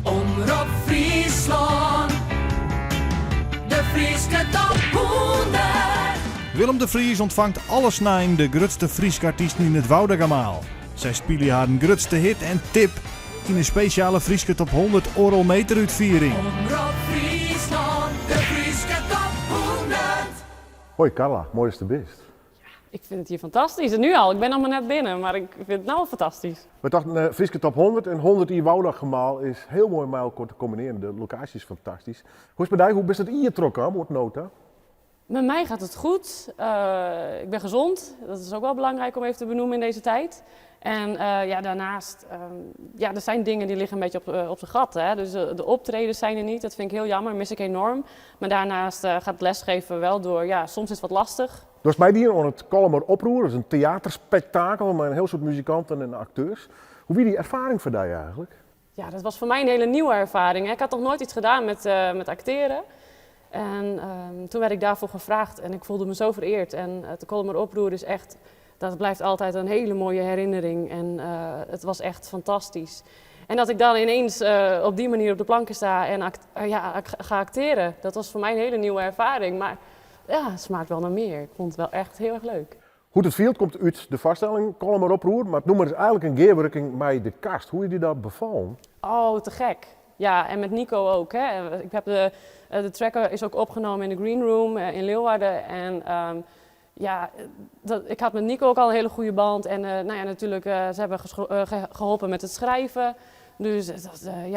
Omroep Friesland, de Frieske Top 100. Willem de Vries ontvangt alles na de grootste Frieske artiesten in het Woudagamaal. Zij spelen haar een grootste hit en tip in een speciale Frieske Top 100 Oral Meteruitviering. Omroep Friesland, de Frieske Top 100. Hoi Carla, mooi is de best. Ik vind het hier fantastisch. En nu al, ik ben nog maar net binnen, maar ik vind het nou al fantastisch. We dachten, Frieske Top 100 en 100 in Woudagamaal is heel mooi met elkaar te combineren. De locatie is fantastisch. Hoe is het bij jou? Hoe is het ingetrokken, wordt nota? Met mij gaat het goed. Ik ben gezond. Dat is ook wel belangrijk om even te benoemen in deze tijd. En daarnaast, er zijn dingen die liggen een beetje op zijn gat. Hè? Dus de optredens zijn er niet, dat vind ik heel jammer, mis ik enorm. Maar daarnaast gaat het lesgeven wel door. Ja, soms is het wat lastig. Dus bij die aan het Kolmer Oproer, dat is een theaterspektakel met een heel soort muzikanten en acteurs. Hoe wie die ervaring voor jou eigenlijk? Ja, dat was voor mij een hele nieuwe ervaring. Hè? Ik had nog nooit iets gedaan met acteren. En toen werd ik daarvoor gevraagd en ik voelde me zo vereerd. En het Kolmer Oproer is echt, dat blijft altijd een hele mooie herinnering. En het was echt fantastisch. En dat ik dan ineens op die manier op de planken sta en ga acteren, dat was voor mij een hele nieuwe ervaring. Maar ja, het smaakt wel naar meer. Ik vond het wel echt heel erg leuk. Hoe het viel komt uit de vaststelling Kolmer Oproer, maar het noemen is eigenlijk een geerwerking bij de kast. Hoe je die dat bevallen? Oh, te gek. Ja, en met Nico ook. Hè. Ik heb de tracker is ook opgenomen in de Green Room in Leeuwarden. En ik had met Nico ook al een hele goede band. En natuurlijk, ze hebben geholpen met het schrijven. Dus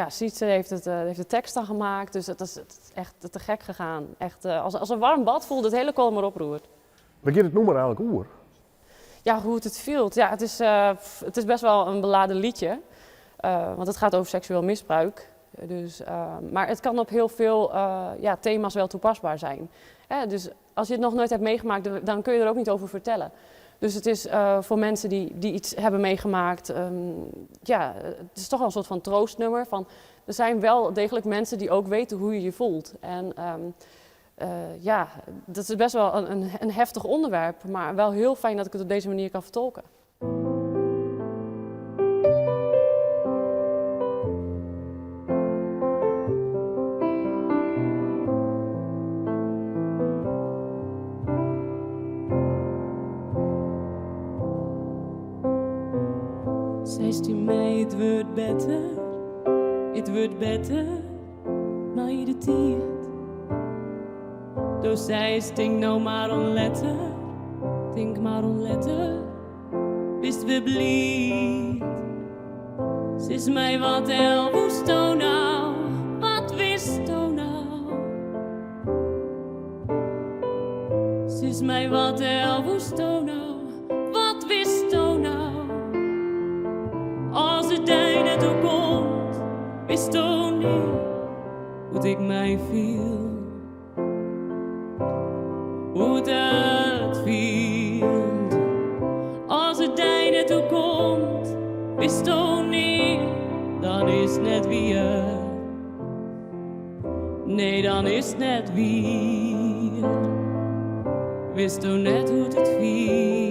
Sietse heeft de tekst dan gemaakt. Dus het is echt te gek gegaan. Echt, als een warm bad voelde het hele Kolmer Oproer. Wat gaat het noemen eigenlijk oer? Ja, hoe het viel. Ja, het is best wel een beladen liedje. Want het gaat over seksueel misbruik. Dus, maar het kan op heel veel thema's wel toepasbaar zijn. Dus als je het nog nooit hebt meegemaakt, dan kun je er ook niet over vertellen. Dus het is voor mensen die iets hebben meegemaakt, het is toch wel een soort van troostnummer. Van, er zijn wel degelijk mensen die ook weten hoe je je voelt. En dat is best wel een heftig onderwerp, maar wel heel fijn dat ik het op deze manier kan vertolken. Het wordt beter, maar je tiert. Dus zij stinkt nou maar onletter, denk maar onletter, wist we blied. Ze is mij wat woest nou, wat wist nou? Ze is mij wat woest nou, wat wist nou? Als het einde toe komt, wist niet hoe ik mij viel. Hoe het viel. Als het einde toe komt, wist niet, dan is net wie er. Nee, dan is net wie. Wist net hoe het viel.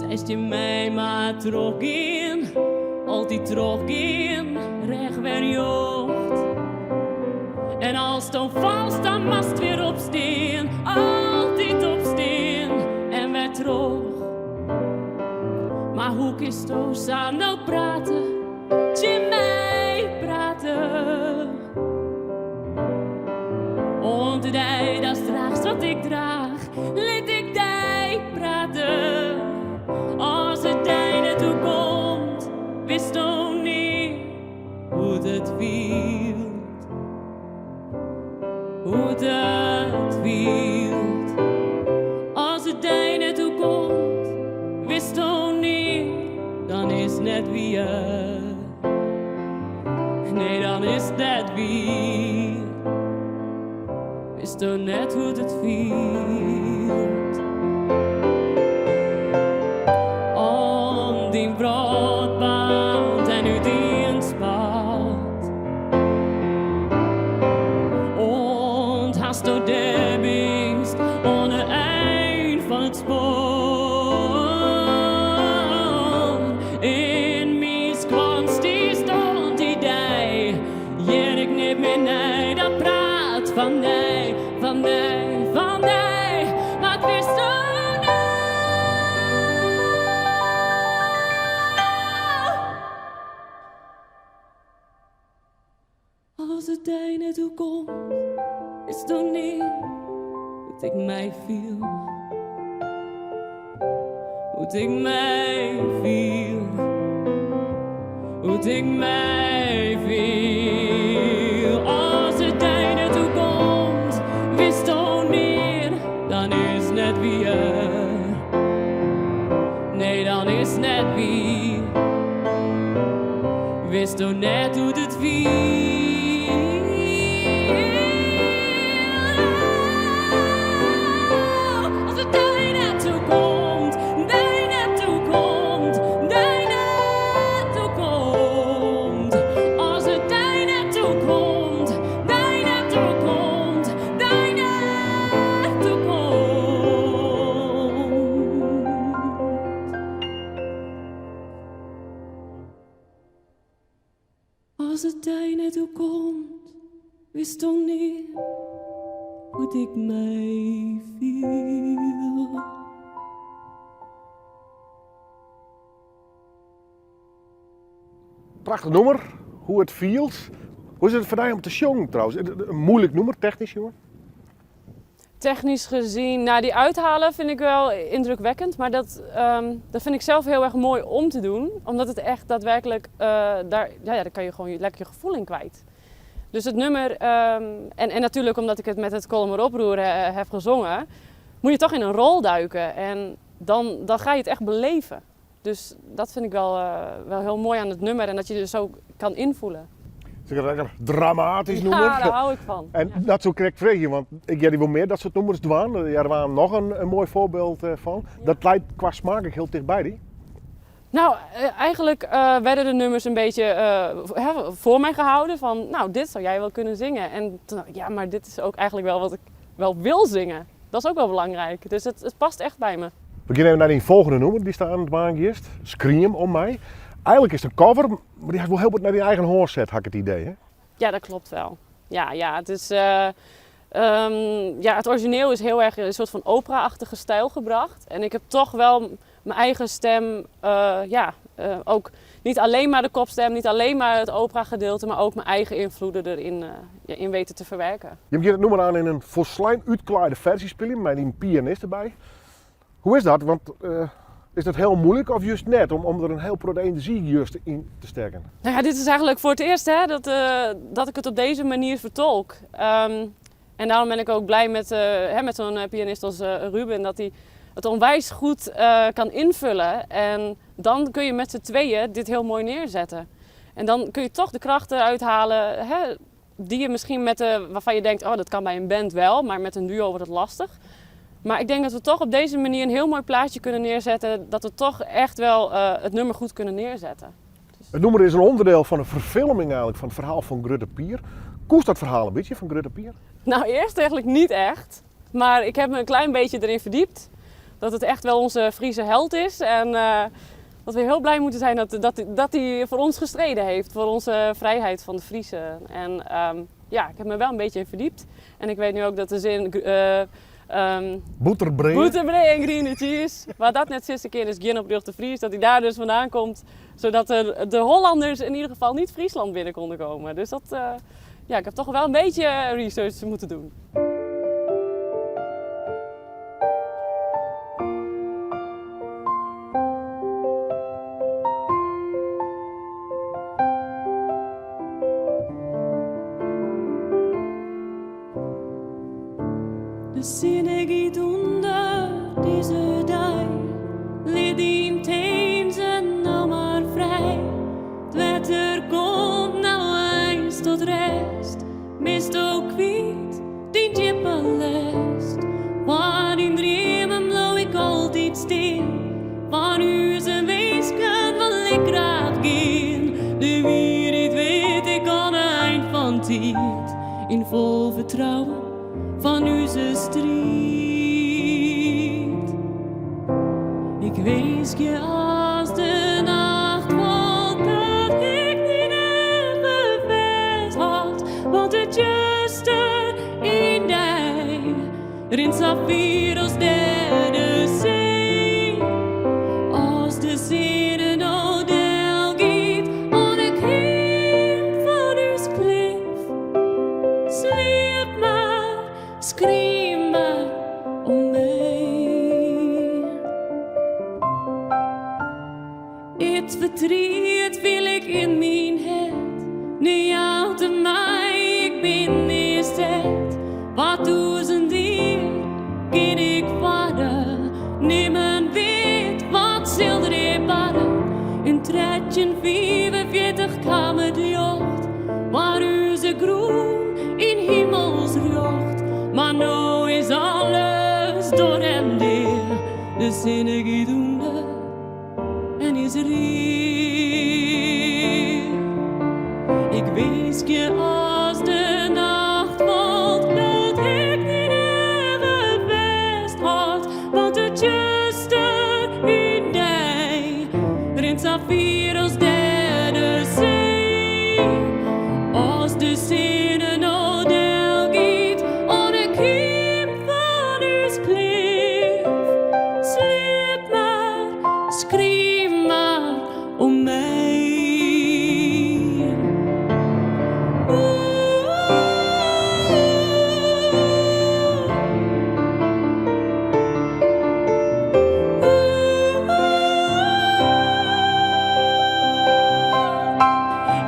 Zijst je mij maar terug in, altijd terug in, recht weer jocht. En als het dan valt, dan mast het weer opstaan, altijd opstaan en weer terug. Maar hoe is het samen nou praten, je mij praten? Want jij, dat is draagst wat ik draag, liet ik jij praten. Als het einde toe komt, wist nog niet hoe het viel. Hoe het viel. Als het einde toe komt, wist nog niet, dan is net wie er. Nee, dan is net wie. Wist toch net hoe het viel. Die broodband en nu die een spat. Und hast du der bist ohne ein van het spoor in mij van nee, maar ik wist zo niet. Als het einde toe komt, is toen niet hoe ik mij viel. Hoe ik mij viel. Hoe ik mij viel. Als het einde toe komt, wist toen niet, dan is net weer. Nee, dan is net wie. Wist toen net hoe het viel. Als het einde toe komt, einde toe komt, einde toe komt. Als het einde toe komt, einde toe komt, einde toe komt. Als het einde toe komt, wist toch niet hoe ik mij viel. Prachtig nummer, hoe het feels. Hoe is het voor jou om te zingen trouwens? Een moeilijk nummer, technisch jongen? Technisch gezien, nou die uithalen vind ik wel indrukwekkend, maar dat vind ik zelf heel erg mooi om te doen. Omdat het echt daadwerkelijk, daar kan je gewoon lekker je gevoel in kwijt. Dus het nummer, en natuurlijk omdat ik het met het Kolmer oproeren heb gezongen, moet je toch in een rol duiken en dan ga je het echt beleven. Dus dat vind ik wel heel mooi aan het nummer en dat je je dus ook kan invoelen. Het is een lekker dramatisch nummer. Ja, daar hou ik van. En Ja. dat zo correct vreeg je, want ik heb wel meer dat soort nummers doen. Ja, er waren nog een mooi voorbeeld van. Dat lijkt qua smaak ook heel dichtbij die. Nou, eigenlijk werden de nummers een beetje voor mij gehouden van, nou, dit zou jij wel kunnen zingen. En toen dacht ik, ja, maar dit is ook eigenlijk wel wat ik wel wil zingen. Dat is ook wel belangrijk. Dus het past echt bij me. We gaan even naar die volgende nummer, die staat aan het maken eerst. Scream om mij. Eigenlijk is het een cover, maar die heeft wel heel wat naar die eigen hoorzet, had ik het idee. Hè? Ja, dat klopt wel. Ja, het is... het origineel is heel erg in een soort van opera-achtige stijl gebracht. En ik heb toch wel mijn eigen stem, ook niet alleen maar de kopstem, niet alleen maar het opera-gedeelte, maar ook mijn eigen invloeden erin in weten te verwerken. Je hebt het nummer aan in een volslijn uitgeklaarde versie spelen, met een pianist erbij. Hoe is dat? Want is dat heel moeilijk of juist net om er een heel grote energie juist in te steken? Nou ja, dit is eigenlijk voor het eerst dat ik het op deze manier vertolk. En daarom ben ik ook blij met zo'n pianist als Ruben, dat hij het onwijs goed kan invullen. En dan kun je met z'n tweeën dit heel mooi neerzetten. En dan kun je toch de krachten uithalen die je misschien waarvan je denkt, oh dat kan bij een band wel, maar met een duo wordt het lastig. Maar ik denk dat we toch op deze manier een heel mooi plaatje kunnen neerzetten, dat we toch echt wel het nummer goed kunnen neerzetten. Het nummer is een onderdeel van een verfilming eigenlijk van het verhaal van Grutte Pier. Koest dat verhaal een beetje van Grutte Pier? Nou, eerst eigenlijk niet echt. Maar ik heb me een klein beetje erin verdiept. Dat het echt wel onze Friese held is. En dat we heel blij moeten zijn dat hij voor ons gestreden heeft. Voor onze vrijheid van de Friesen. En ik heb me wel een beetje in verdiept. En ik weet nu ook dat de zin... Boeterbree en green cheese. Waar dat net zesde keer is Gin op Brug de Fries. Dat hij daar dus vandaan komt. Zodat de Hollanders in ieder geval niet Friesland binnen konden komen. Dus dat... ik heb toch wel een beetje research moeten doen. De Sinne geht unter diese Dei, lädt ihm Themen noch mal frei. Het wetter komt nou eens tot rest, mist ook kwiet, die jippelest. Waar in dreamen blauw ik altijd stil, van onze weesken wil ik graag gaan. De wereld weet ik aan het eind van tijd, in vol vertrouwen van onze strijd. Ik wees je als de nacht valt, dat ik niet even vast had, want het juiste in mij Safir als derde zee. Als de zee nou del giet, aan de kant van uw klif. Sleep maar, scream maar om mij. Het verdriet wil ik in mijn het. Nee, altijd mij, ik ben niet zet. Wat duizend dier, ken ik vader. Niemand weet wat zilder je barren. In 1345 kwam het jocht. Waar u ze groen in hemelsjocht. Maar nou is alles door en neer. De zinnen gaat onder en is er hier. Ik wees je als de nacht valt, dat ik niet even vasthoud. Want het juiste in mij, rint Safir als derde zee. Als de zinnen nou del giet, aan de kiem van uw klif. Sleep maar, scream maar om mij.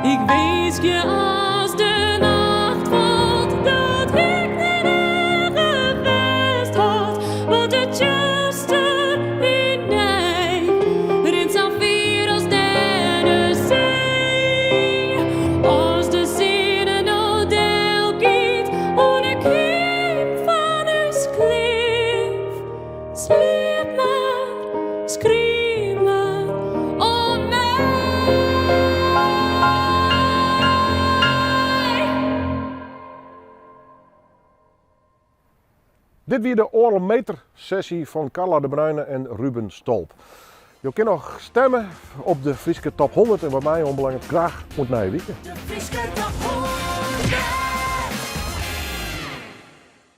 Ik wees je als de nacht valt, dat ik niet even vasthoud. Want het juiste in mij, rint Safir als derde zee. Als de zinnen nou del giet, aan de kiem van uw klif. Sleep maar, scream maar om mij. Dit weer de Oralmeter sessie van Carla de Bruyne en Ruben Stolp. Je kunt nog stemmen op de Frieske Top 100 en wat mij onbelangrijk graag moet nijwieken. De Frieske Top 100.